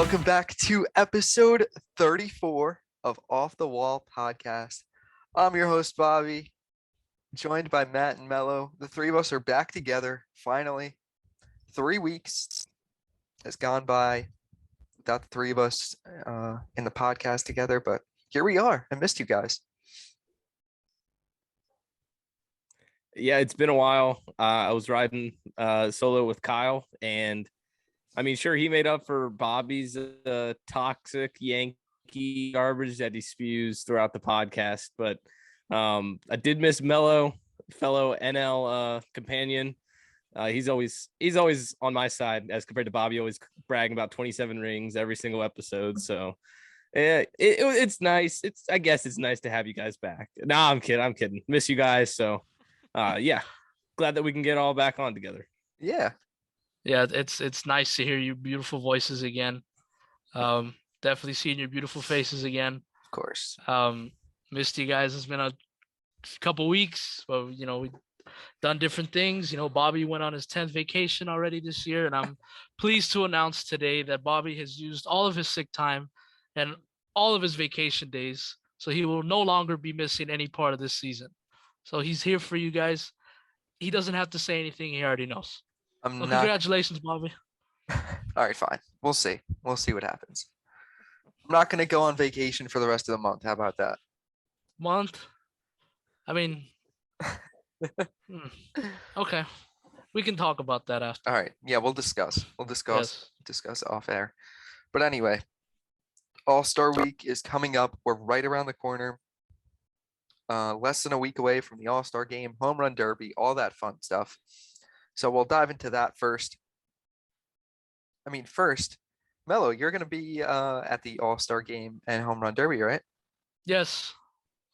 Welcome back to episode 34 of Off the Wall podcast. I'm your host, Bobby, joined by Matt and Melo. The three of us are back together, finally. 3 weeks has gone by without the three of us in the podcast together, but here we are. I missed you guys. Yeah, it's been a while. I was riding solo with Kyle, and I mean, sure, he made up for Bobby's toxic Yankee garbage that he spews throughout the podcast. But I did miss Melo, fellow NL companion. He's always on my side as compared to Bobby, always bragging about 27 rings every single episode. So it's nice. I guess it's nice to have you guys back. Nah, I'm kidding. Miss you guys. So yeah, glad that we can get all back on together. Yeah. Yeah, it's nice to hear your beautiful voices again. Definitely seeing your beautiful faces again. Of course. Missed you guys. It's been a couple weeks, but we've done different things. Bobby went on his 10th vacation already this year, and I'm pleased to announce today that Bobby has used all of his sick time and all of his vacation days, so he will no longer be missing any part of this season. So he's here for you guys. He doesn't have to say anything. He already knows. Congratulations, Bobby. All right, fine. We'll see. We'll see what happens. I'm not going to go on vacation for the rest of the month. How about that? Month? I mean, okay. We can talk about that after. All right. Yeah, we'll discuss. Discuss off air. But anyway, All-Star Week is coming up. We're right around the corner. Less than a week away from the All-Star game, home run derby, all that fun stuff. So we'll dive into that first. First, Melo, you're going to be at the All-Star game and home run derby, right? Yes.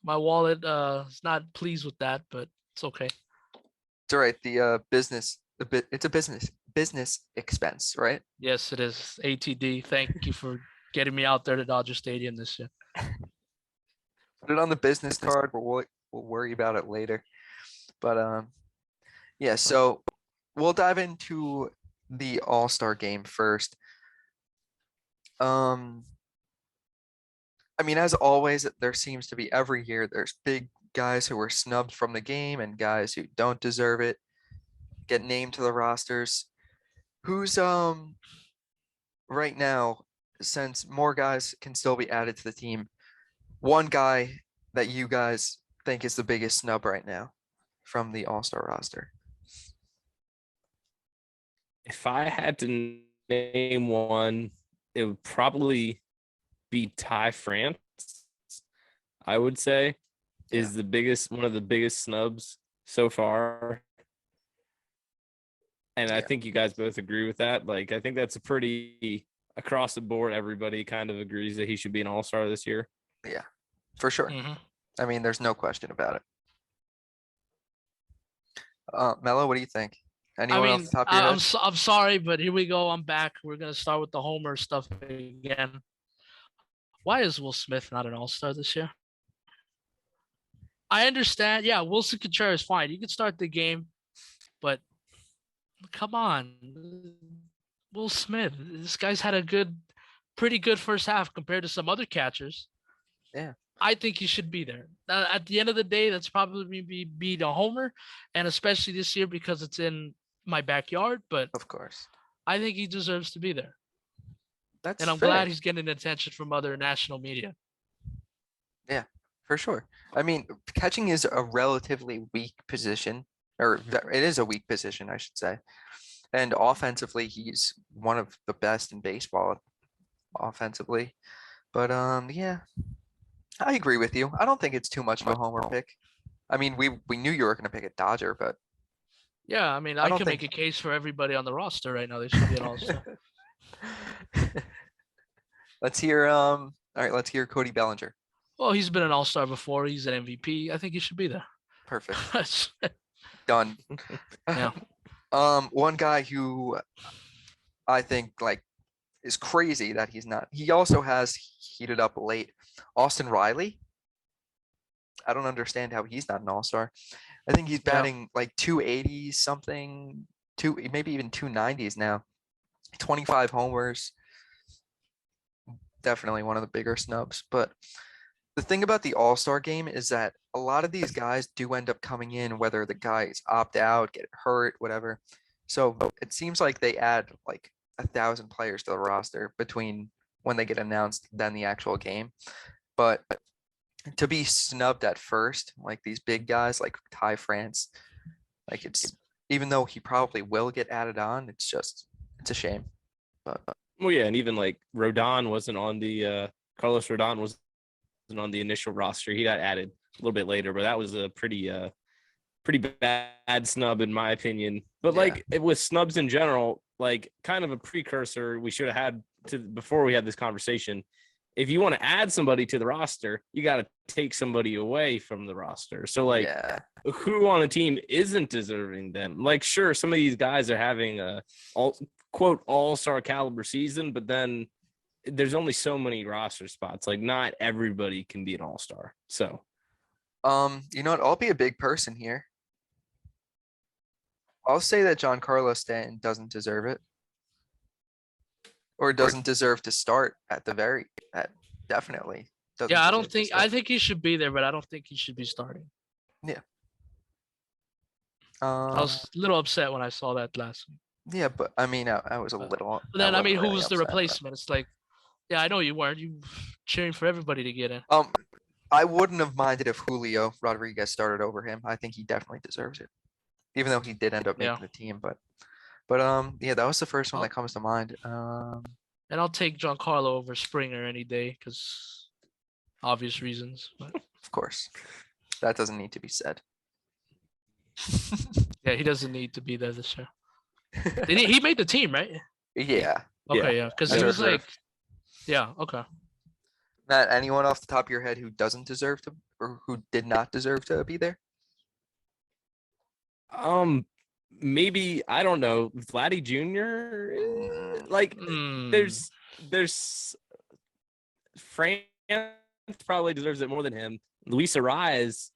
My wallet is not pleased with that, but it's okay. It's all right. It's a business expense, right? Yes, it is. ATD. Thank you for getting me out there to Dodger Stadium this year. Put it on the business card. We'll worry about it later. But yeah. So we'll dive into the All-Star game first. As always, there seems to be every year there's big guys who are snubbed from the game and guys who don't deserve it get named to the rosters. Who's right now, since more guys can still be added to the team, one guy that you guys think is the biggest snub right now from the All-Star roster? If I had to name one, it would probably be Ty France. I would say is one of the biggest snubs so far. And I think you guys both agree with that. Like, I think that's a pretty across the board. Everybody kind of agrees that he should be an All-Star this year. Yeah, for sure. Mm-hmm. There's no question about it. Melo, what do you think? Anyone off the top of your head? I'm sorry, but here we go. I'm back. We're going to start with the Homer stuff again. Why is Will Smith not an All-Star this year? I understand. Yeah, Wilson Contreras, fine. You can start the game, but come on. Will Smith, this guy's had a pretty good first half compared to some other catchers. Yeah. I think he should be there. At the end of the day, that's probably be the Homer, and especially this year because it's in my backyard. But of course, I think he deserves to be there. And I'm fair. glad he's getting attention from other national media. Yeah, for sure. Catching is a relatively weak position, or it is a weak position, I should say. And offensively, he's one of the best in baseball offensively. But yeah, I agree with you. I don't think it's too much of a homer pick. We knew you were going to pick a Dodger, but yeah, I can make a case for everybody on the roster right now. They should be an All-Star. Let's hear. All right, let's hear Cody Ballinger. Well, he's been an All-Star before. He's an MVP. I think he should be there. Perfect. Done. Yeah. One guy who I think is crazy that he's not. He also has heated up late. Austin Riley. I don't understand how he's not an All-Star. I think he's batting 280 something, maybe even 290s now. 25 homers. definitely one of the bigger snubs. But the thing about the All-Star game is that a lot of these guys do end up coming in, whether the guys opt out, get hurt, whatever. So it seems like they add like 1,000 players to the roster between when they get announced than the actual game. But to be snubbed at first, like these big guys like Ty France, like it's even though he probably will get added on, it's a shame. But Well, yeah, and even like Rodon wasn't on the Carlos Rodon wasn't on the initial roster. He got added a little bit later, but that was a pretty bad snub in my opinion. But Yeah. like with snubs in general, like kind of a precursor we should have had to before we had this conversation. If you want to add somebody to the roster, you got to take somebody away from the roster. So like yeah, who on the team isn't deserving them? Like sure, some of these guys are having a all-star caliber season, but then there's only so many roster spots. Like not everybody can be an all-star. So you know what? I'll be a big person here. I'll say that Giancarlo Stanton doesn't deserve it. Or doesn't deserve to start at definitely doesn't Yeah, I don't deserve to think start. I think he should be there, but I don't think he should be starting. I Um, was a little upset when I saw that last week. yeah, but I mean, I was a But little. But then I mean, wasn't really who's the upset, but- replacement? It's like, yeah, I know you weren't. You cheering for everybody to get in. I wouldn't have minded if Julio Rodriguez started over him. I think he definitely deserves it, even though he did end up making Yeah. the team. But yeah, that was the first one that comes to mind. And I'll take Giancarlo over Springer any day because obvious reasons. But Of course, that doesn't need to be said. yeah, he doesn't need to be there this year. He made the team, right? Yeah, Okay, yeah, because As he a was reserve. like, yeah, okay. Matt, anyone off the top of your head who doesn't deserve to, or who did not deserve to be there? maybe I don't know, Vladdy Jr. Like Hmm. there's France probably deserves it more than him. Luis Ariz,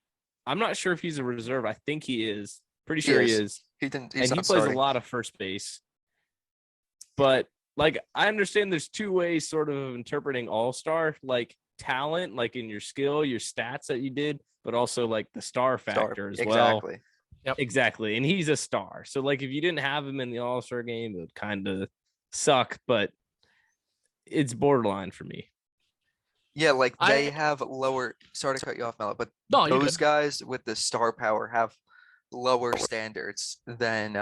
I'm not sure if he's a reserve. I think he is. Pretty sure he is. is. He didn't. And He's he not plays starting. a lot of first base. But like I understand there's two ways sort of interpreting all-star, like talent, like in your skill, your stats that you did, but also like the star factor as well. Exactly. Yep. Exactly. And he's a star. So like if you didn't have him in the all-star game, it would kind of suck, but it's borderline for me. Yeah, like they I- have lower. Sorry to cut you off, Melo, but No, you're those good. guys with the star power have lower standards than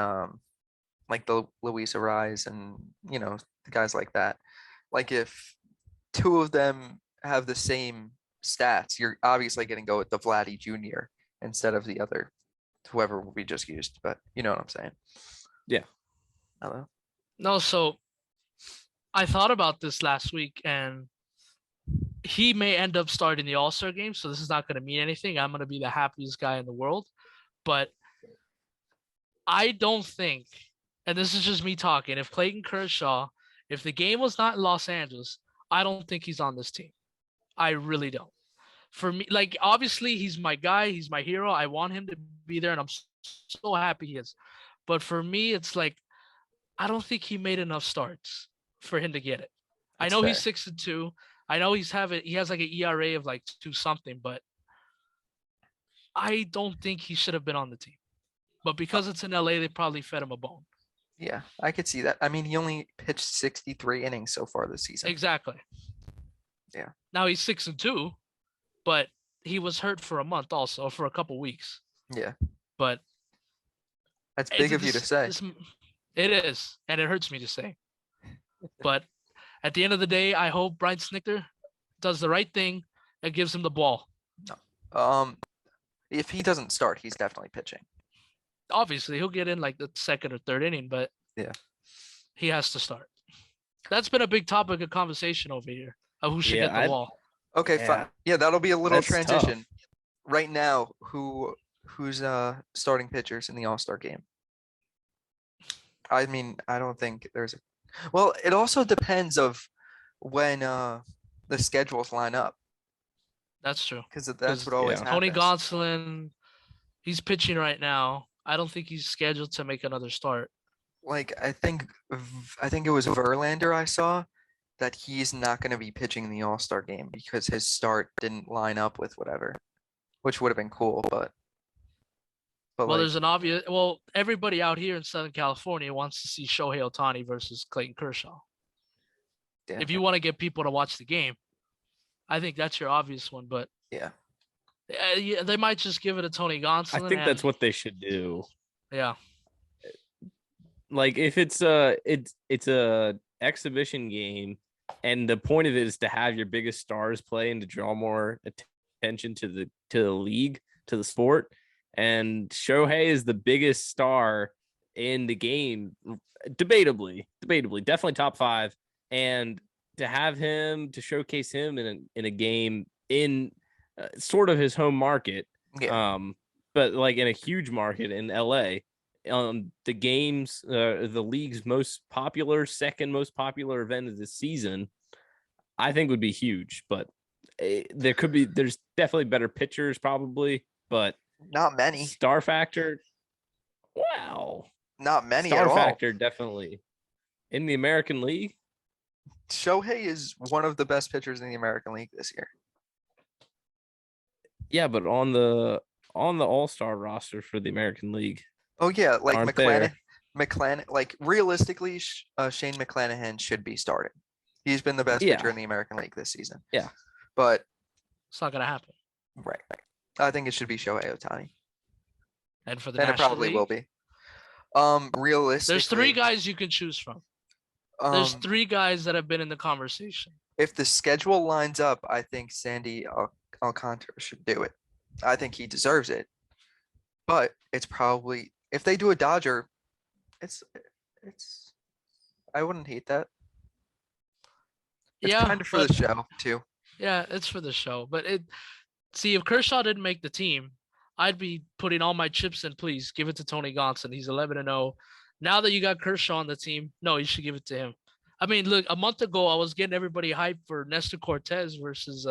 like the Luis Ariz and the guys like that. Like if two of them have the same stats, you're obviously going to go with the Vladdy Jr. instead of the other whoever we just used. But you know what I'm saying? Yeah. Hello. No, so I thought about this last week, and he may end up starting the All-Star game, so this is not going to mean anything. I'm going to be the happiest guy in the world, but I don't think, and this is just me talking, if Clayton Kershaw, if the game was not in Los Angeles, I don't think he's on this team. I really don't. For me, like obviously he's my guy, he's my hero. I want him to be there, and I'm so happy he is. But for me, it's like I don't think he made enough starts for him to get it. I That's know he's fair. 6-2. I know he has like an ERA of like 2 something, but I don't think he should have been on the team. But because it's in LA, they probably fed him a bone. Yeah, I could see that. I mean, he only pitched 63 innings so far this season. Exactly. Yeah. Now he's 6-2, but he was hurt for a month also, for a couple weeks. Yeah, But that's big of you to say. It is, and it hurts me to say. But at the end of the day, I hope Brian Snitker does the right thing and gives him the ball. If he doesn't start, he's definitely pitching. Obviously, he'll get in like the second or third inning, but Yeah. he has to start. That's been a big topic of conversation over here of who should Yeah, get the ball. Okay, Yeah. fine. Yeah, that'll be a little That's transition. tough. Right now, who's starting pitchers in the All-Star game? I mean, I don't think there's a well, it also depends of when the schedules line up, That's true. because that's 'Cause what always Yeah. happens. Tony Gonsolin, he's pitching right now. I don't think he's scheduled to make another start. Like I think it was Verlander I saw that he's not going to be pitching in the All-Star game because his start didn't line up with whatever, which would have been cool, but Well, like, there's an obvious. Well, everybody out here in Southern California wants to see Shohei Ohtani versus Clayton Kershaw. yeah, If you want to get people to watch the game, I think that's your obvious one. But yeah, yeah, they might just give it to Tony Gonsolin. I think that's what they should do. Yeah. Like if it's a exhibition game, and the point of it is to have your biggest stars play and to draw more attention to the league, to the sport. And Shohei is the biggest star in the game, debatably, definitely top 5. And to have him, to showcase him in a game in sort of his home market, yeah. But like in a huge market in LA, the games, the league's second most popular event of the season, I think would be huge. But there's definitely better pitchers probably, but Not many. Star factor, wow. Not many Star at all. factor, definitely. In the American League? Shohei is one of the best pitchers in the American League this year. Yeah, but on the All-Star roster for the American League. Oh yeah, like Aren't McClanahan, like realistically, Shane McClanahan should be starting. He's been the best pitcher in the American League this season. Yeah. But It's not gonna happen. right. I think it should be Shohei Ohtani. And for the And it National probably League, will be. Realistically, there's 3 guys you can choose from. There's 3 guys that have been in the conversation. If the schedule lines up, I think Sandy Alcantara should do it. I think he deserves it. But it's probably, if they do a Dodger, it's I wouldn't hate that. It's Yeah, kind of for the show too. Yeah, it's for the show. But see, if Kershaw didn't make the team, I'd be putting all my chips in. Please give it to Tony Gonsolin. He's 11-0. Now that you got Kershaw on the team, no, you should give it to him. I mean, look, a month ago I was getting everybody hyped for Nestor Cortez versus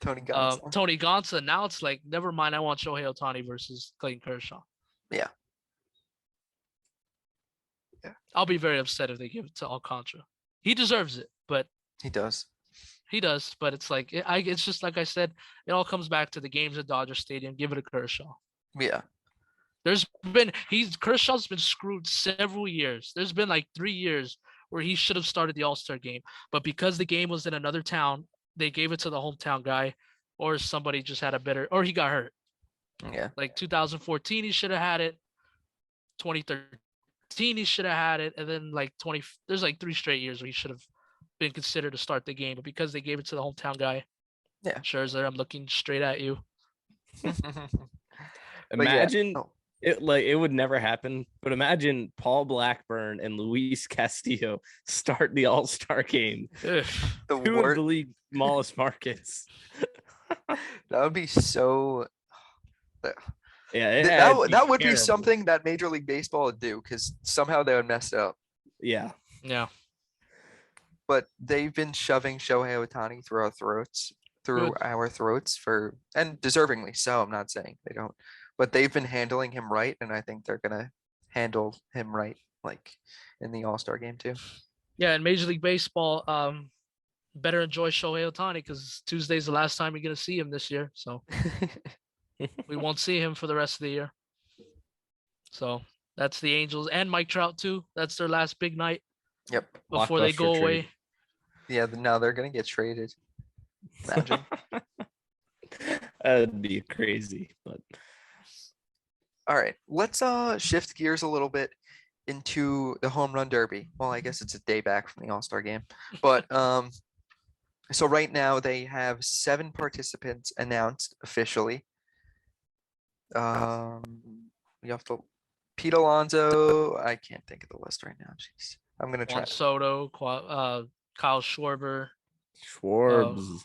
Tony Gonsolin. Tony Gonsolin. Now it's like, never mind. I want Shohei Ohtani versus Clayton Kershaw. Yeah. I'll be very upset if they give it to Alcantara. He deserves it, but He does. he does. But it's like it's just like I said. It all comes back to the games at Dodger Stadium. Give it to Kershaw. Yeah. Kershaw's been screwed several years. There's been like 3 years where he should have started the All-Star game, but because the game was in another town, they gave it to the hometown guy, or somebody just had or he got hurt. Yeah. Like 2014, he should have had it. 2013, he should have had it, and then like there's like 3 straight years where he should have been considered to start the game, but because they gave it to the hometown guy. Yeah. Scherzer, I'm looking straight at you. Imagine it would never happen, but imagine Paul Blackburn and Luis Castillo start the All-Star game. Ugh. Two of the league's smallest markets. That would be so. Yeah, that would be something that Major League Baseball would do, because somehow they would mess it up. Yeah. Yeah. But they've been shoving Shohei Ohtani through our throats and deservingly so. I'm not saying they don't, but they've been handling him right, and I think they're gonna handle him right, like in the All-Star game too. Yeah, in Major League Baseball, better enjoy Shohei Ohtani, because Tuesday's the last time you're gonna see him this year. So we won't see him for the rest of the year. So that's the Angels and Mike Trout too. That's their last big night. Yep. Before they go away. Yeah, now they're gonna get traded. Imagine. That'd be crazy, but all right, let's shift gears a little bit into the home run derby. Well, I guess it's a day back from the All-Star game, but so right now they have 7 participants announced officially. We have to Pete Alonso. I can't think of the list right now. Jeez, I'm gonna try. Juan Soto, Kyle Schwarber. Schwarbs.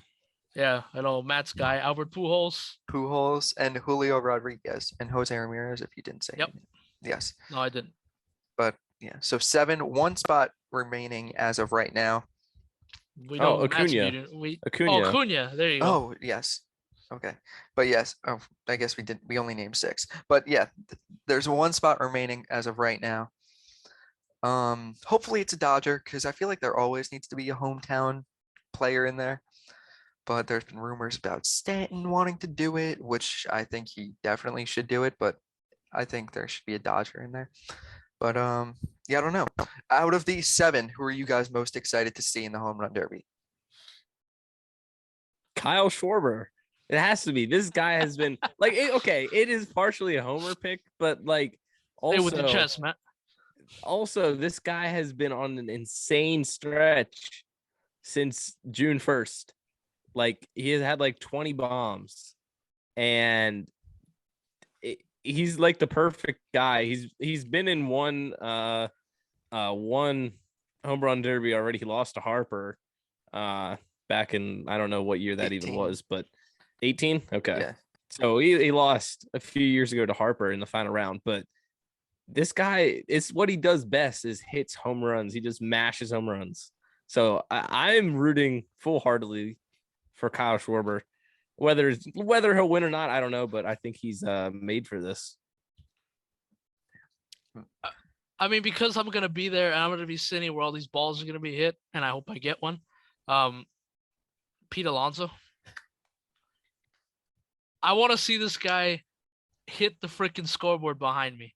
Yeah, I know Matt's guy, Albert Pujols and Julio Rodriguez and Jose Ramirez, if you didn't say. Yep. Anything. Yes. No, I didn't. But yeah, so 7, 1 spot remaining as of right now. We know Acuna. Acuna. Acuna. There you go. Oh, yes. Okay. But yes, I guess we only named 6. But yeah, there's 1 spot remaining as of right now. Hopefully it's a Dodger because I feel like there always needs to be a hometown player in there. But there's been rumors about Stanton wanting to do it, which I think he definitely should do it, but I think there should be a Dodger in there. But yeah, I don't know. Out of these 7, who are you guys most excited to see in the home run derby? Kyle Schwarber. It has to be. This guy has been like, okay, it is partially a homer pick, but like Stay with the also, chest, Matt. also this guy has been on an insane stretch since June 1st. Like he has had like 20 bombs, and he's like the perfect guy. He's been in one home run derby already. He lost to Harper back in, I don't know what year that 18. even was, but 18. Okay. Yeah. So he lost a few years ago to Harper in the final round, but this guy, it's what he does best is hits home runs. He just mashes home runs. So I'm rooting full-heartedly for Kyle Schwarber. Whether he'll win or not, I don't know, but I think he's made for this. I mean, because I'm gonna be there and I'm gonna be sitting where all these balls are gonna be hit, and I hope I get one. Pete Alonso. I want to see this guy hit the freaking scoreboard behind me.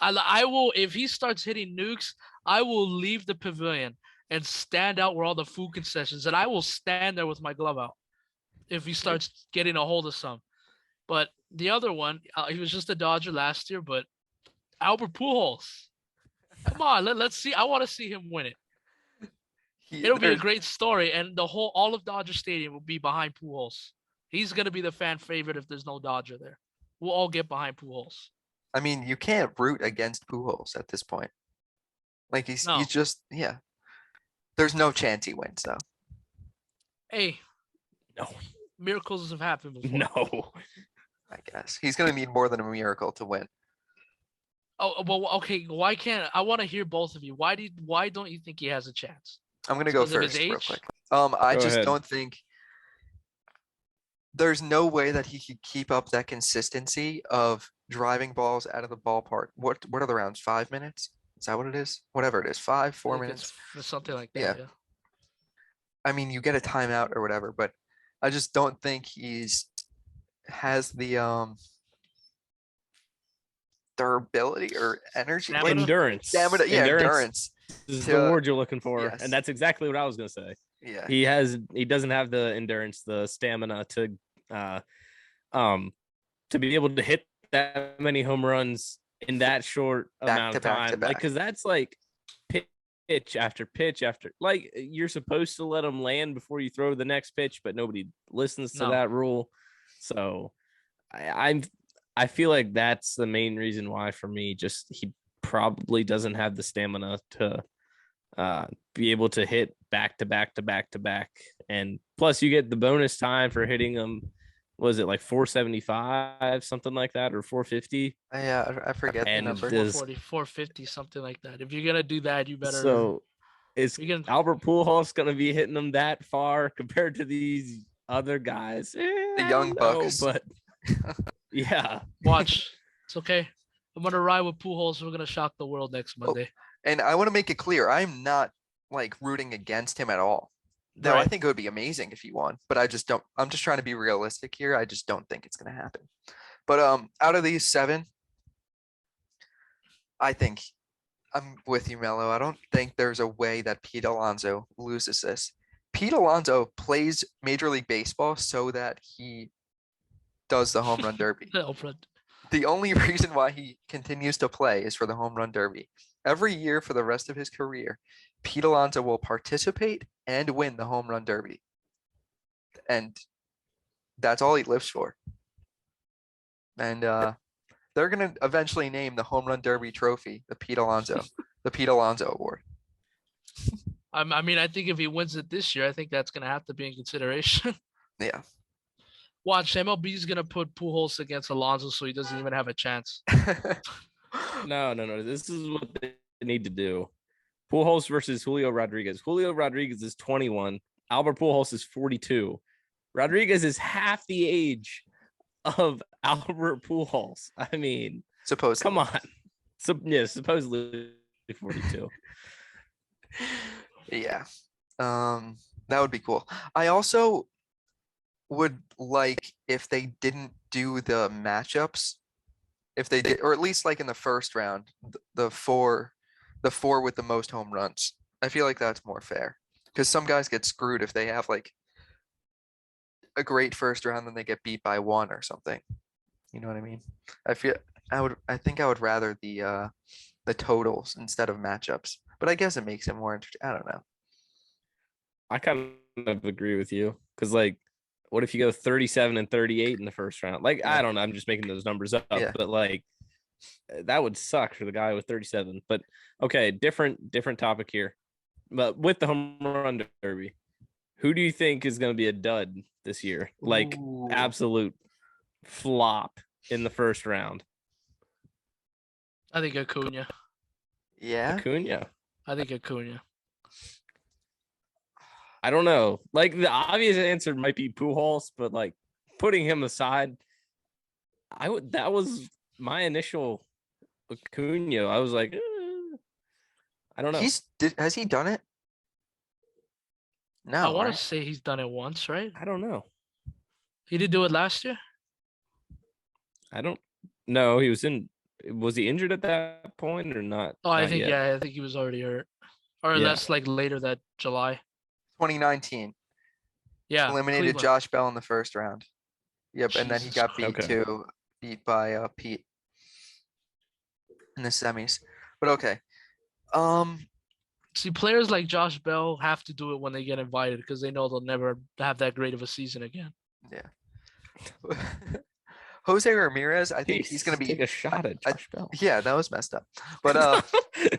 I will, if he starts hitting nukes, I will leave the pavilion and stand out where all the food concessions, and I will stand there with my glove out if he starts getting a hold of some. But the other one, he was just a Dodger last year, but Albert Pujols. Come on, let's see. I want to see him win it. It'll be a great story, and all of Dodger Stadium will be behind Pujols. He's gonna be the fan favorite if there's no Dodger there. We'll all get behind Pujols. I mean, you can't root against Pujols at this point. Like he's just, yeah. There's no chance he wins though. Hey, no, miracles have happened before. No, I guess he's gonna need more than a miracle to win. Oh well, okay. Why can't I want to hear both of you? Why don't you think he has a chance? I'm gonna go first real quick. I just don't think there's no way that he could keep up that consistency of driving balls out of the ballpark. What are the rounds? 5 minutes? Is that what it is? Whatever it is, 4 minutes. Something like that. Yeah. I mean, you get a timeout or whatever, but I just don't think has the durability or energy, endurance. Stamina, yeah, endurance. This is the word you're looking for, and that's exactly what I was gonna say. Yeah, he doesn't have the endurance, the stamina to be able to hit that many home runs in that short amount of time. Like, because that's like pitch after pitch after, like, you're supposed to let them land before you throw the next pitch, but nobody listens to that rule. So I feel like that's the main reason why, for me, just he probably doesn't have the stamina to be able to hit back to back to back to back. And plus you get the bonus time for hitting them. Was it like 475, something like that, or 450? Yeah, I forget the number. 440, 450, something like that. If you're gonna do that, you better. So is Albert Pujols gonna be hitting them that far compared to these other guys? The young bucks. But yeah, watch. It's okay. I'm gonna ride with Pujols. We're gonna shock the world next Monday. And I want to make it clear, I'm not like rooting against him at all. No, right. I think it would be amazing if he won, but I'm just trying to be realistic here. I just don't think it's going to happen. But out of these 7, I think I'm with you, Melo. I don't think there's a way that Pete Alonso loses this. Pete Alonso plays Major League Baseball so that he does the home run derby. The only reason why he continues to play is for the home run derby. Every year for the rest of his career, Pete Alonso will participate and win the home run derby. And that's all he lives for. And they're going to eventually name the home run derby trophy the Pete Alonso Award. I mean, I think if he wins it this year, I think that's going to have to be in consideration. Yeah. Watch, MLB is going to put Pujols against Alonso so he doesn't even have a chance. No. This is what they need to do. Pujols versus Julio Rodriguez. Julio Rodriguez is 21. Albert Pujols is 42. Rodriguez is half the age of Albert Pujols. I mean, supposedly. Come on. Supposedly. 42. Yeah. That would be cool. I also would like if they didn't do the matchups, if they did, or at least like in the first round, the four with the most home runs. I feel like that's more fair because some guys get screwed if they have like a great first round, then they get beat by one or something. You know what I mean? I think I would rather the totals instead of matchups, but I guess it makes it more interesting. I don't know. I kind of agree with you because, like, what if you go 37 and 38 in the first round? Like, Yeah. I don't know. I'm just making those numbers up, Yeah. but like, that would suck for the guy with 37. But okay, different topic here. But with the home run derby, who do you think is going to be a dud this year? Like, Ooh. absolute flop in the first round. I think Acuna. Yeah. Acuna. I think Acuna. I don't know. Like, the obvious answer might be Pujols, but like putting him aside, that was my initial Acuna. I was like, I don't know. Has he done it? I No, want to right? say he's done it once, right? I don't know. He did do it last year. I don't know. Was he injured at that point or not? Oh, I Not think yet. I think he was already hurt, or Yeah. that's like later that July. 2019. Yeah, Eliminated Cleveland. Josh Bell in the first round. Yep, and then he Jesus got Christ. beat by Pete in the semis. But okay. See, players like Josh Bell have to do it when they get invited because they know they'll never have that great of a season again. Yeah. Jose Ramirez, I think he's gonna be take a shot at Josh Bell. Yeah, that was messed up. But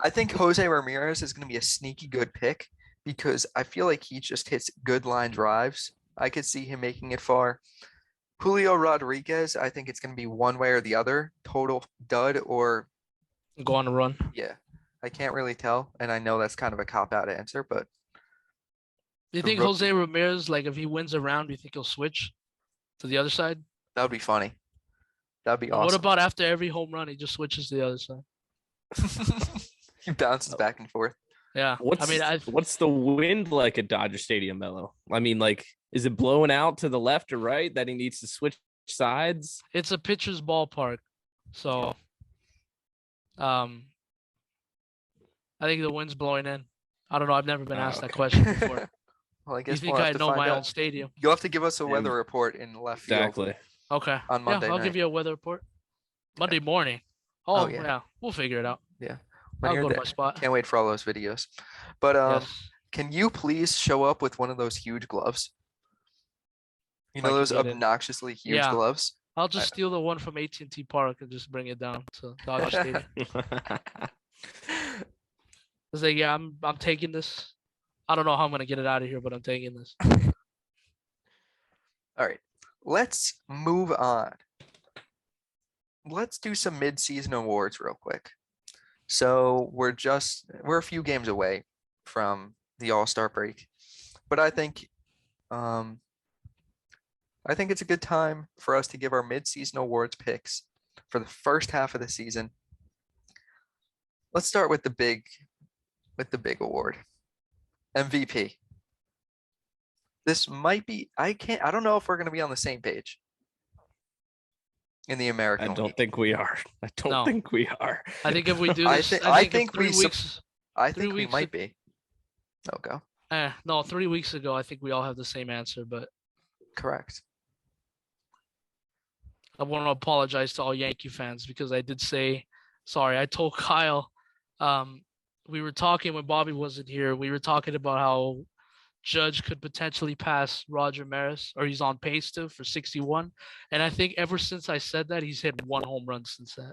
I think Jose Ramirez is gonna be a sneaky good pick because I feel like he just hits good line drives. I could see him making it far. Julio Rodriguez, I think it's gonna be one way or the other, total dud or Go on a run. yeah. I can't really tell, and I know that's kind of a cop-out answer, but Do you the think rookie- Jose Ramirez, like if he wins a round, do you think he'll switch to the other side? that would be funny. That'd be Or what awesome. about after every home run, he just switches to the other side? He bounces back and forth. Yeah. What's the wind like at Dodger Stadium, Melo? I mean, like, is it blowing out to the left or right that he needs to switch sides? It's a pitcher's ballpark, so I think the wind's blowing in. I don't know. I've never been asked that question before. Well, I You guess think we'll I have to know find my out. own stadium? You'll have to give us a weather report in left field Exactly. Okay. on Monday I'll night. give you a weather report. Monday morning. Oh, Oh, yeah. yeah. We'll figure it out. Yeah. When I'll you're go to there. my spot. Can't wait for all those videos. But Yes. can you please show up with one of those huge gloves? You If I know can those get it. obnoxiously huge Yeah. gloves? I'll just steal the one from AT&T Park and just bring it down to Dodger Stadium. It's like, yeah, I'm taking this. I don't know how I'm gonna get it out of here, but I'm taking this. All right. Let's move on. Let's do some mid-season awards real quick. So we're a few games away from the All-Star break, but I think it's a good time for us to give our mid-season awards picks for the first half of the season. Let's start with the big award, MVP. This might be, I don't know if we're going to be on the same page in the American I don't League. think we are. I don't think we are. I think if we do this, I in think 3 we weeks. I think 3 we weeks might be. Oh, go. No, 3 weeks ago, I think we all have the same answer, but Correct. I want to apologize to all Yankee fans because I did say, sorry, I told Kyle, we were talking when Bobby wasn't here. We were talking about how Judge could potentially pass Roger Maris, or he's on pace to for 61. And I think ever since I said that, he's hit one home run since that.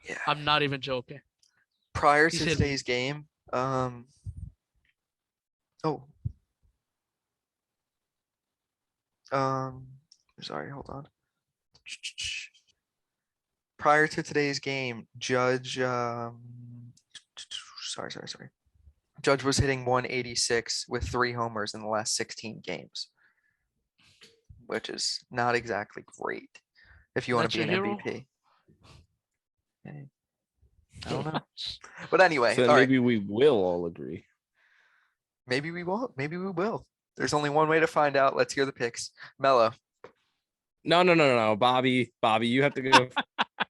Yeah. I'm not even joking. Prior He's to hit- today's game, sorry, hold on. Prior to today's game, Judge, sorry. Judge was hitting 186 with 3 homers in the last 16 games, which is not exactly great if you want That's to be an your hero? MVP. Okay. I don't know. But anyway, So all right. maybe we will all agree. Maybe we won't. Maybe we will. There's only one way to find out. Let's hear the picks. Melo. No. Bobby, you have to go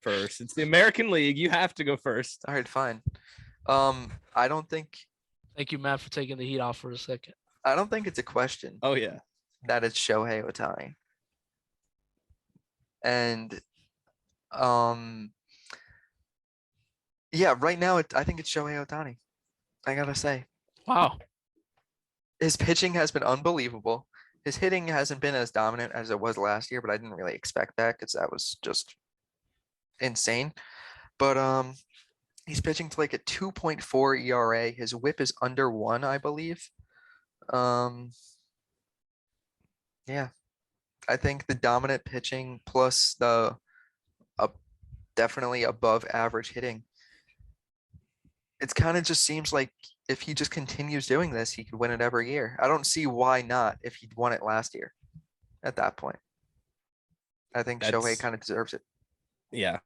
first. It's the American League. You have to go first. All right, fine. I don't think Thank you, Matt, for taking the heat off for a second. it's a question Oh yeah. that it's Shohei Ohtani. And yeah, right now I think it's Shohei Ohtani. I gotta say. Wow. His pitching has been unbelievable. His hitting hasn't been as dominant as it was last year, but I didn't really expect that because that was just insane. But he's pitching to like a 2.4 ERA. His whip is under 1, I believe. Yeah. I think the dominant pitching plus the definitely above average hitting. It's kind of just seems like if he just continues doing this, he could win it every year. I don't see why not if he won it last year at that point. I think Shohei That's- kind of deserves it. Yeah.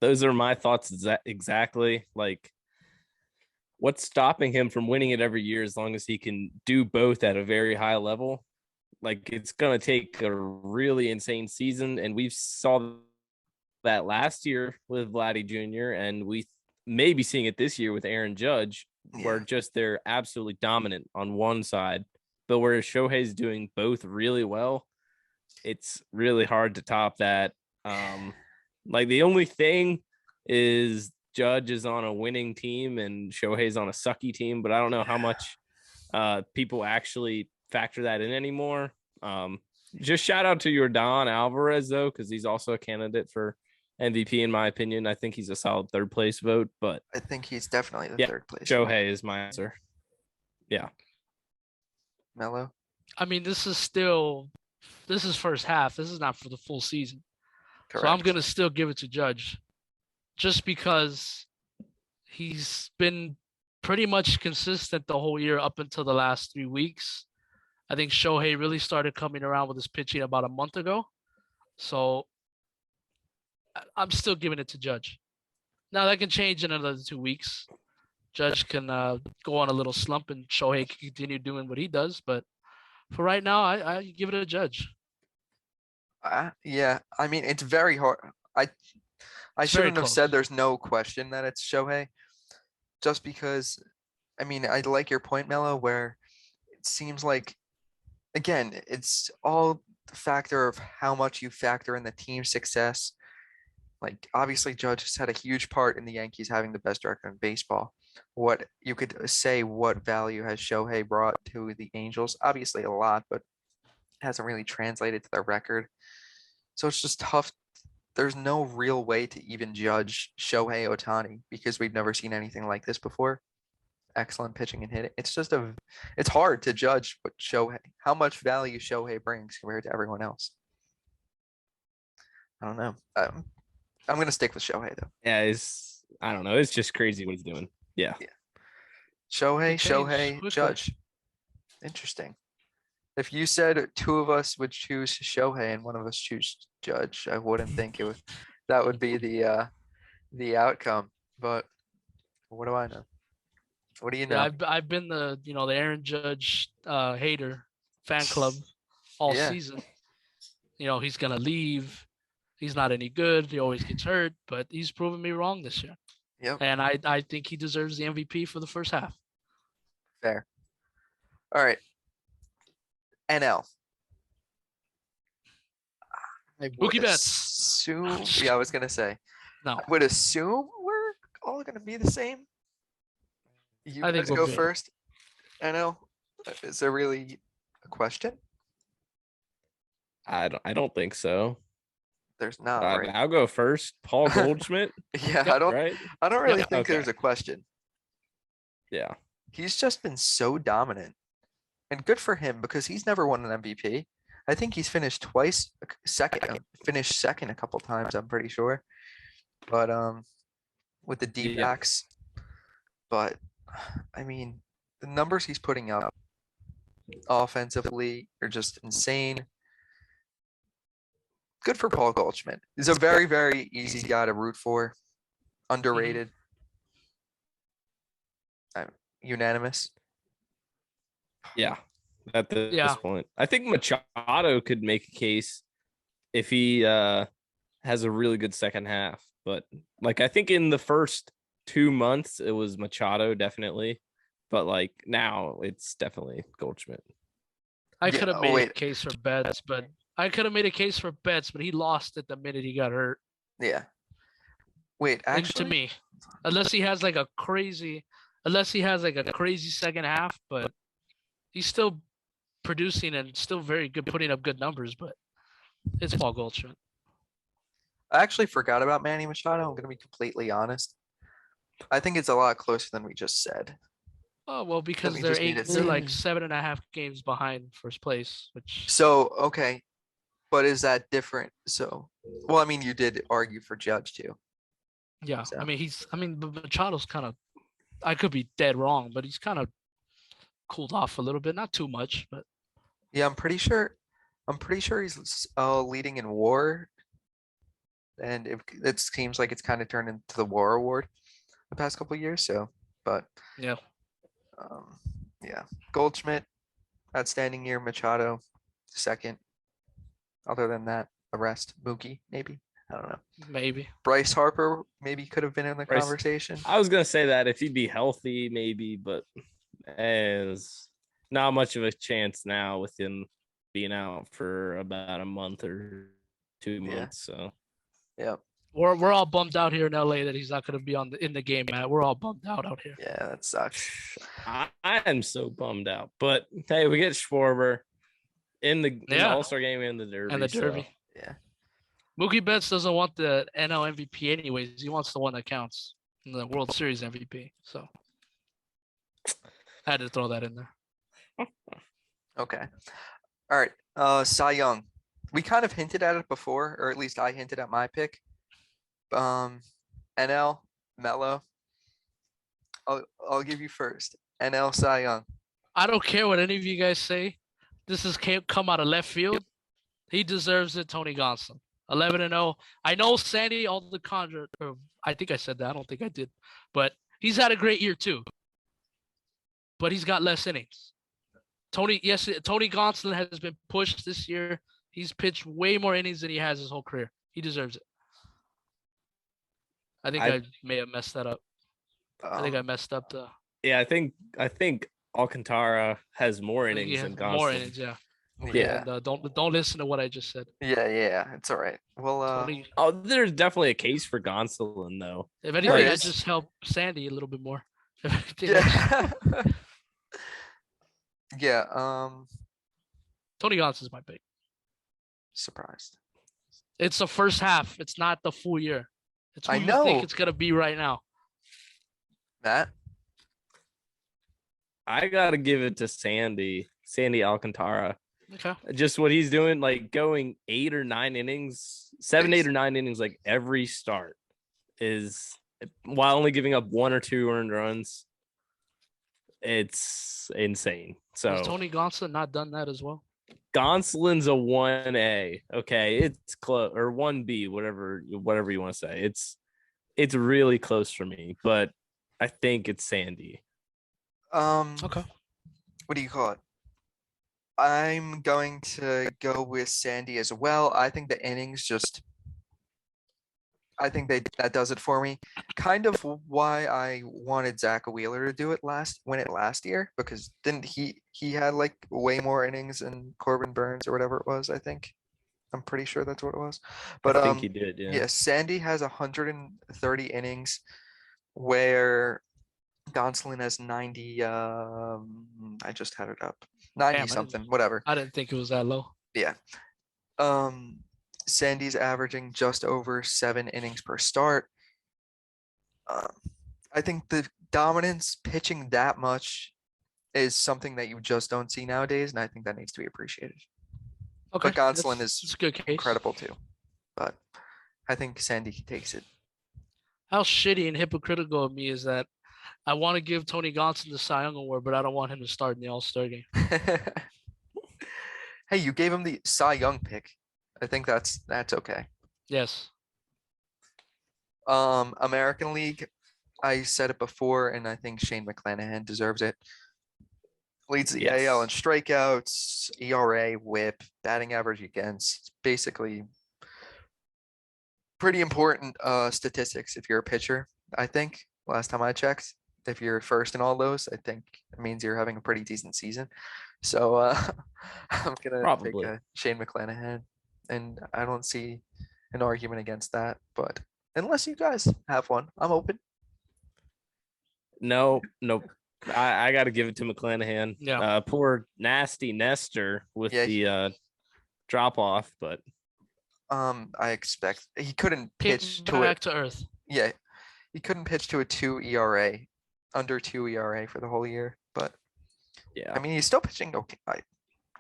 Those are my thoughts exactly. Like, what's stopping him from winning it every year as long as he can do both at a very high level? Like, it's going to take a really insane season. And we saw that last year with Vladdy Jr. And we may be seeing it this year with Aaron Judge, where just they're absolutely dominant on one side. But whereas Shohei's doing both really well, it's really hard to top that. Like, the only thing is Judge is on a winning team and Shohei's on a sucky team, but I don't know how much people actually factor that in anymore. Just shout out to Yordan Alvarez, though, because he's also a candidate for MVP, in my opinion. I think he's a solid third place vote, but I think he's definitely the third place. Shohei is my answer. Yeah. Melo. I mean, this is first half. This is not for the full season. Correct. So I'm going to still give it to Judge just because he's been pretty much consistent the whole year up until the last 3 weeks. I think Shohei really started coming around with his pitching about a month ago. So I'm still giving it to Judge. Now that can change in another 2 weeks. Judge can go on a little slump and Shohei can continue doing what he does. But for right now, I give it a Judge. Yeah, I mean, it's very hard. I It's very shouldn't have said close. there's no question that it's Shohei, just because, I mean, I like your point, Melo, where it seems like, again, it's all the factor of how much you factor in the team success. Like, obviously, Judge has had a huge part in the Yankees having the best record in baseball. What you could say, what value has Shohei brought to the Angels? Obviously, a lot, but hasn't really translated to their record. So it's just tough. There's no real way to even judge Shohei Ohtani because we've never seen anything like this before. Excellent pitching and hitting. It's hard to judge what how much value Shohei brings compared to everyone else. I don't know. I'm gonna stick with Shohei though. Yeah, I don't know. It's just crazy what he's doing. Yeah. Shohei, It changed quickly. Judge. Interesting. If you said 2 of us would choose Shohei and 1 of us choose Judge, I wouldn't think that would be the outcome. But what do I know? What do you know? Yeah, I've been the Aaron Judge hater fan club all Yeah. season. He's gonna leave. He's not any good. He always gets hurt, but he's proven me wrong this year. Yep. And I think he deserves the MVP for the first half. Fair. All right. NL. I would Mookie Betts. assume. Yeah, I was gonna say. No, I would assume we're all gonna be the same. You I think guys we'll go be. first. NL. Is there really a question? I don't think so. There's not, Uh, right? I'll go first. Paul Goldschmidt, Yeah, Yep. right? I don't really Yep. think Okay. there's a question. Yeah. He's just been so dominant. And good for him because he's never won an MVP. I think he's finished twice second, finished second a couple times, I'm pretty sure. But with the Yeah. D-backs. But I mean, the numbers he's putting up offensively are just insane. Good for Paul Goldschmidt. He's a very, very easy guy to root for. Underrated. Unanimous. Yeah, at this Yeah. point, I think Machado could make a case if he has a really good second half. But like, I think in the first 2 months it was Machado definitely, but like now it's definitely Goldschmidt. I Yeah, could have oh, made a wait. case for Betts, but he lost it the minute he got hurt. Yeah. Wait, And to actually, me, unless he has like a crazy second half, but he's still producing and still very good, putting up good numbers. But it's Paul Goldschmidt. I actually forgot about Manny Machado. I'm gonna be completely honest. I think it's a lot closer than we just said. Oh well, because we they're just need to they're see. like 7.5 games behind first place, which So, okay, but is that different? So, well, I mean, you did argue for Judge too. yeah. So. I mean, Machado's kind of. I could be dead wrong, but he's kind of cooled off a little bit, not too much, but Yeah, I'm pretty sure. He's leading in WAR, and it seems like it's kind of turned into the WAR award the past couple of years. So, but yeah. um, yeah, Goldschmidt, outstanding year. Machado, second. Other than that, the rest, Mookie, maybe. I don't know. Maybe. Bryce Harper maybe could have been in the Bryce- conversation. I was gonna say that if he'd be healthy, maybe, but as not much of a chance now with him being out for about a month or 2 months. So Yeah, We're all bummed out here in LA that he's not going to be in the game, Matt. We're all bummed out here. yeah, that sucks. I am so bummed out. But hey, we get Schwarber in the All-Star game and the Derby. And the Derby. So. Yeah. Mookie Betts doesn't want the NL MVP anyways. He wants the one that counts, the World Series MVP. So I had to throw that in there. Okay. All right. Cy Young. We kind of hinted at it before, or at least I hinted at my pick. NL, Melo. I'll give you first. NL Cy Young. I don't care what any of you guys say. This has come out of left field. He deserves it, Tony Gonsolin. 11-0. I know Sandy Alcantara. I think I said that. I don't think I did, but he's had a great year too. But he's got less innings. Tony Gonsolin has been pushed this year. He's pitched way more innings than he has his whole career. He deserves it. I think I may have messed that up. I think I messed up the. Yeah, I think Alcantara has more innings than Gonsolin. More innings, yeah. Yeah. And, don't listen to what I just said. Yeah, it's all right. Well, there's definitely a case for Gonsolin though. If anything, I is. just help Sandy a little bit more. yeah. Yeah. Tony Gonsolin's my pick. Surprised. It's the first half. It's not the full year. It's who I you know. think it's gonna be right now. Matt. I gotta give it to Sandy Alcantara. Okay. Just what he's doing, like going 8 or 9 innings, 7, 8 or 9 innings, like every start is while only giving up 1 or 2 earned runs. It's insane. So has Tony Gonsolin not done that as well? Gonsolin's a 1A. Okay, it's close, or 1B, whatever you want to say. It's really close for me, but I think it's Sandy. Okay. What do you call it? I'm going to go with Sandy as well. I think the innings I think that does it for me. Kind of why I wanted Zach Wheeler to do it last year, because didn't he had like way more innings than Corbin Burns or whatever it was, I think. I'm pretty sure that's what it was. But I think he did, yeah. Yeah, Sandy has 130 innings where Gonsolin has 90. I just had it up. 90 something, whatever. I didn't think it was that low. Yeah. Sandy's averaging just over 7 innings per start. I think the dominance pitching that much is something that you just don't see nowadays, and I think that needs to be appreciated. Okay. But Gonsolin is a good case. incredible too. But I think Sandy takes it. How shitty and hypocritical of me is that I want to give Tony Gonsolin the Cy Young Award, but I don't want him to start in the All-Star game. Hey, you gave him the Cy Young pick. I think that's okay. Yes. American League, I said it before, and I think Shane McClanahan deserves it. Leads the AL in Yes. strikeouts, ERA, WHIP, batting average against. Basically, pretty important statistics if you're a pitcher. I think last time I checked, if you're first in all those, I think it means you're having a pretty decent season. So I'm gonna take Probably. Shane McClanahan, and I don't see an argument against that. But unless you guys have one, I'm open. No, nope. I got to give it to McClanahan. Yeah. Poor nasty Nestor with Yeah, the drop off, but I expect he couldn't Came pitch to it. back to earth. Yeah, he couldn't pitch to a 2 ERA, under 2 ERA for the whole year. But yeah, I mean, he's still pitching okay.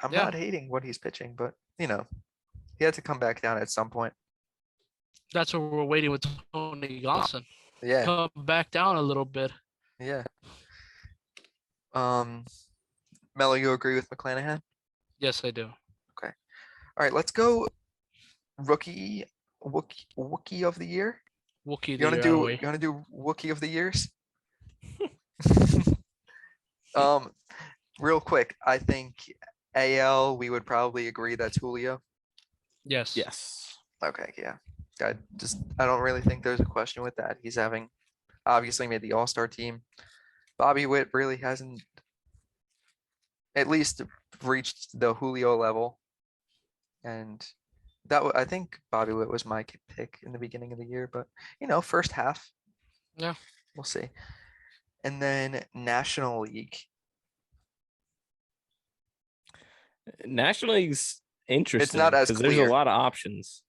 I'm Yeah. not hating what he's pitching, but he had to come back down at some point. That's what we're waiting with Tony Gonson. Yeah, Come back down a little bit. yeah. Melo, you agree with McClanahan? Yes, I do. All right, let's go rookie Wookie of the year. Wookie You wanna the do year. you wanna do Wookie of the years? Real quick, I think AL we would probably agree that's Julio. Yes. yes. Okay, yeah. I don't really think there's a question with that. He's having obviously made the All-Star team. Bobby Witt really hasn't at least reached the Julio level. And I think Bobby Witt was my pick in the beginning of the year, but first half. Yeah. We'll see. And then National League. National League's interesting as because there's a clear. lot of options.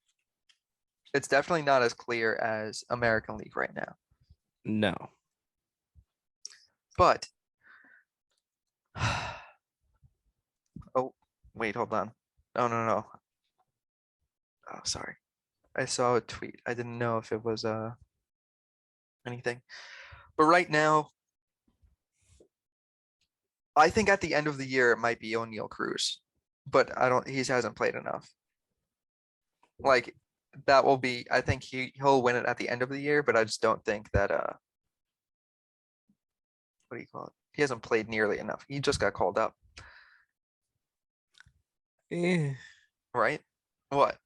It's definitely not as clear as American League right now. No. But oh, wait, hold on. Oh, no. Oh, sorry. I saw a tweet. I didn't know if it was anything. But right now, I think at the end of the year it might be O'Neal Cruz. But he hasn't played enough. Like that will be, I think he'll win it at the end of the year, but I just don't think that what do you call it? He hasn't played nearly enough. He just got called up, Eh, right? What?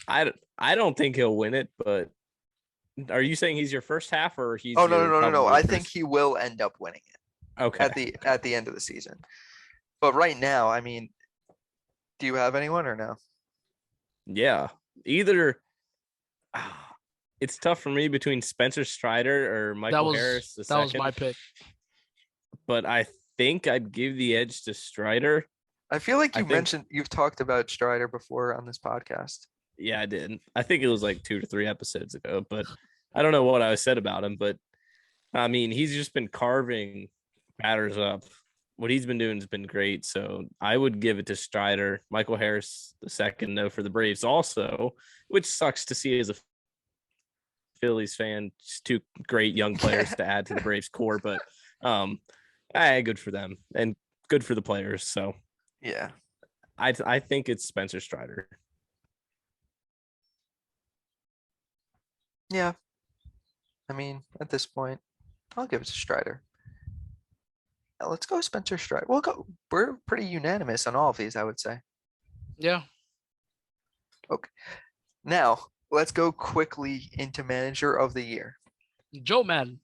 I don't think he'll win it, but are you saying he's your first half or he's Oh, your no. probably I think first- he will end up winning it Okay. at the end of the season. But right now, I mean, do you have anyone or no? Yeah. Either it's tough for me between Spencer Strider or Michael Harris the That was second, my pick. but I think I'd give the edge to Strider. I feel like I think- you've talked about Strider before on this podcast. Yeah, I did. I think it was like 2 to 3 episodes ago, but I don't know what I said about him, but I mean, he's just been carving batters up. What he's been doing has been great. So I would give it to Strider. Michael Harris, the second, no, for the Braves also, which sucks to see as a Phillies fan. Just 2 great young players to add to the Braves core, but good for them and good for the players. So Yeah. I think it's Spencer Strider. Yeah. I mean, at this point, I'll give it to Strider. Now let's go Spencer Strider. We're pretty unanimous on all of these, I would say. Yeah. Now, let's go quickly into Manager of the Year. Joe Madden.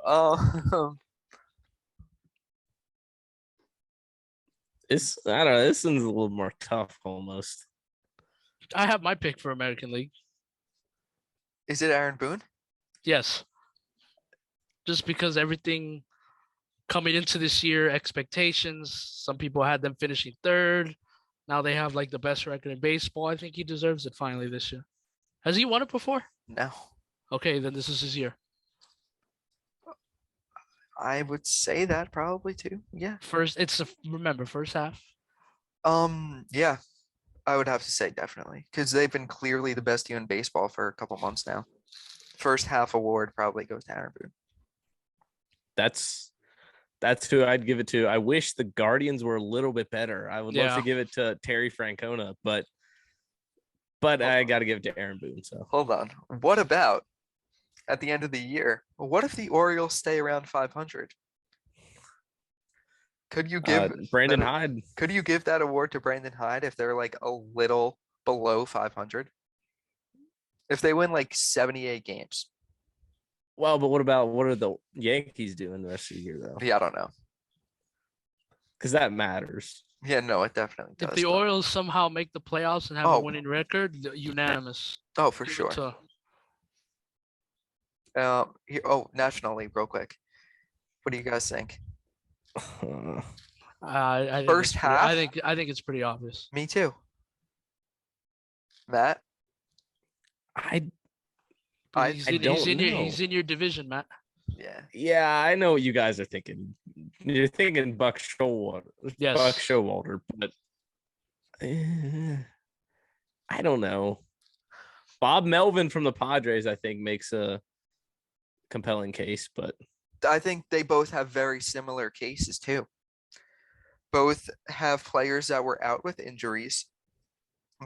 Um, I don't know. This one's a little more tough almost. I have my pick for American League. is it Aaron Boone? Yes. Just because everything coming into this year, expectations, some people had them finishing third. Now they have like the best record in baseball. I think he deserves it finally this year. Has he won it before? No. Okay, then this is his year. I would say that probably too. Yeah. Remember, first half. Yeah. I would have to say definitely because they've been clearly the best team in baseball for a couple months now. First half award probably goes to Aaron Boone. That's who I'd give it to. I wish the Guardians were a little bit better. I would love to give it to Terry Francona, but but I got to give it to Aaron Boone. So Hold on. What about at the end of the year? What if the Orioles stay around 500? Could you give Brandon that- Hyde. Could you give that award to Brandon Hyde if they're like a little below 500? If they win like 78 games? Well, but what are the Yankees doing the rest of the year though? Yeah, I don't know. Because that matters. Yeah, no, it definitely does. If the but- Orioles somehow make the playoffs and have Oh. a winning record, unanimous. Oh, for Give it sure. to- National League, real quick. What do you guys think? I think First it's pretty- half? I think it's pretty obvious. Me too. Matt? I He's I in, don't he's know. in your division, Matt. Yeah. I know what you guys are thinking. You're thinking Buck Showalter. Yes. Buck Showalter, but I don't know. Bob Melvin from the Padres, I think, makes a compelling case, but I think they both have very similar cases too. Both have players that were out with injuries,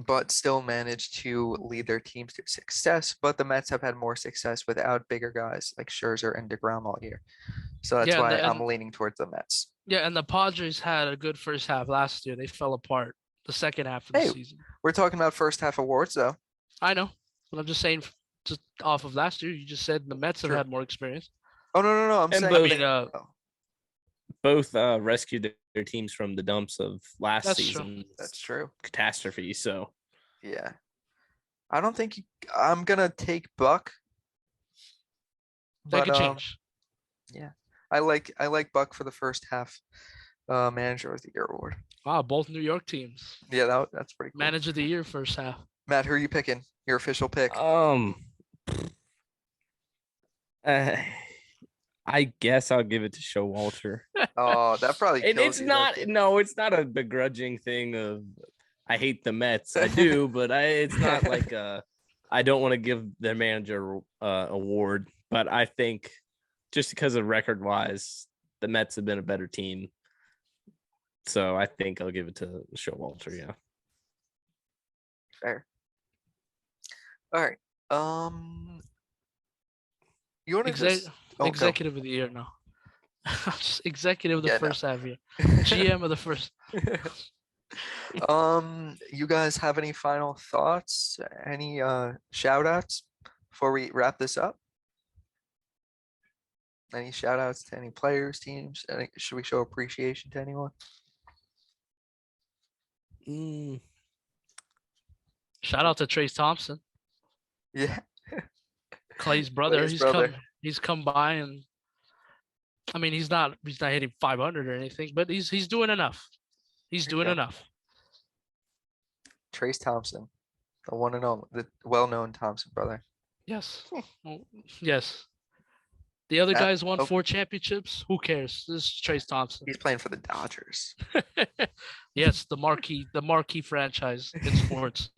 but still managed to lead their teams to success. But the Mets have had more success without bigger guys like Scherzer and DeGrom all year. So that's Yeah, why and- I'm leaning towards the Mets. Yeah, and the Padres had a good first half last year. They fell apart the second half of the Hey. season. We're talking about first half awards though. I know, but I'm just saying, just off of last year, you just said the Mets have True. had more experience. Oh no, I'm And saying. both- I mean, Oh, both rescued their teams from the dumps of last That's true. season's that's true. catastrophe. So Yeah. I don't think I'm gonna take Buck. that But could change. I like Buck for the first half manager of the year award. Wow, both New York teams. Yeah, that's pretty cool. Manager of the year first half. Matt, who are you picking? Your official pick. I guess I'll give it to Showalter. Oh, that probably And kills it's you, not though. no, it's not a begrudging thing of I hate the Mets. I do, but it's not like I don't want to give their manager award. But I think just because of record wise, the Mets have been a better team. So I think I'll give it to Showalter, yeah. Fair. All right. You want to just go. Executive of the year now. Just executive of the Yeah, no. first half year. GM of the first. You guys have any final thoughts? Any shout outs before we wrap this up? Any shout outs to any players, teams? Should we show appreciation to anyone? Shout out to Trace Thompson, Yeah. Clay's brother. Clay's brother. He's come by, and I mean he's not hitting 500 or anything, but he's doing enough. He's There you doing go. enough. Trace Thompson, the one and only, the well-known Thompson brother. Yes. Well, yes. The other That- guys won oh. 4 championships. Who cares? This is Trace Thompson. He's playing for the Dodgers. Yes, the marquee franchise in sports,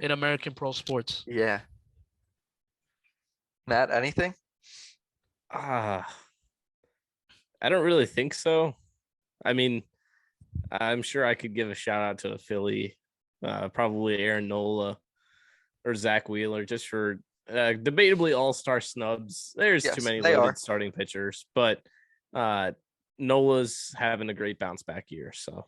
in American pro sports. Yeah. Matt, anything? I don't really think so. I mean, I'm sure I could give a shout out to a Philly, probably Aaron Nola or Zach Wheeler, just for debatably all-star snubs. There's Yes, too many they loaded are. starting pitchers, but Nola's having a great bounce back year. So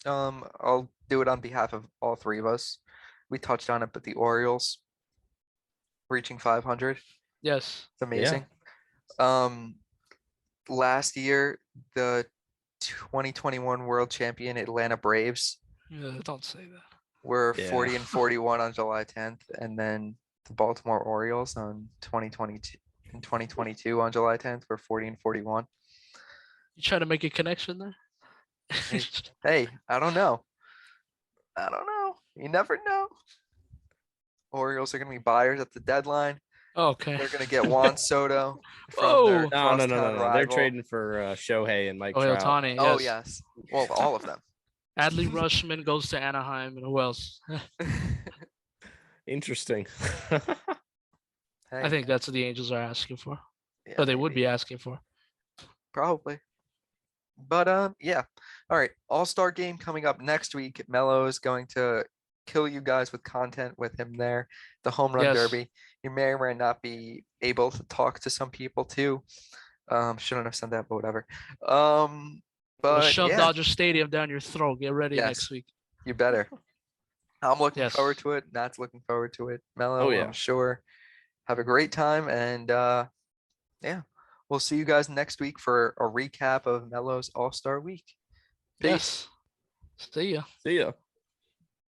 I'll do it on behalf of all three of us. We touched on it, but the Orioles reaching 500. Yes. It's amazing. Last year, the 2021 world champion Atlanta Braves Yeah, don't say that. were Yeah. 40 and 41 on July 10th, and then the Baltimore Orioles on 2022 on July 10th were 40 and 41. You try to make a connection there? Hey, I don't know. You never know. Orioles are going to be buyers at the deadline. Okay. They're going to get Juan Soto from their Whoa. no. crosstown They're rival. trading for Shohei and Mike Oh, Trout. Otani. Oh, Yes. yes. Well, all of them. Adley Rushman goes to Anaheim, and who else? Interesting. I think that's what the Angels are asking for, Yeah, or they would maybe. be asking for. Probably. But yeah. All right. All-Star game coming up next week. Melo is going to kill you guys with content with him there. The home run Yes. derby. You may or may not be able to talk to some people too. Shouldn't have said that, but whatever. We'll But shove yeah, Dodger Stadium down your throat. Get ready yes, next week. you better. I'm looking Yes. forward to it. Nat's looking forward to it. Melo, Oh, yeah. I'm sure. Have a great time, and yeah, we'll see you guys next week for a recap of Melo's All-Star Week. Peace. Yes. See ya. See ya.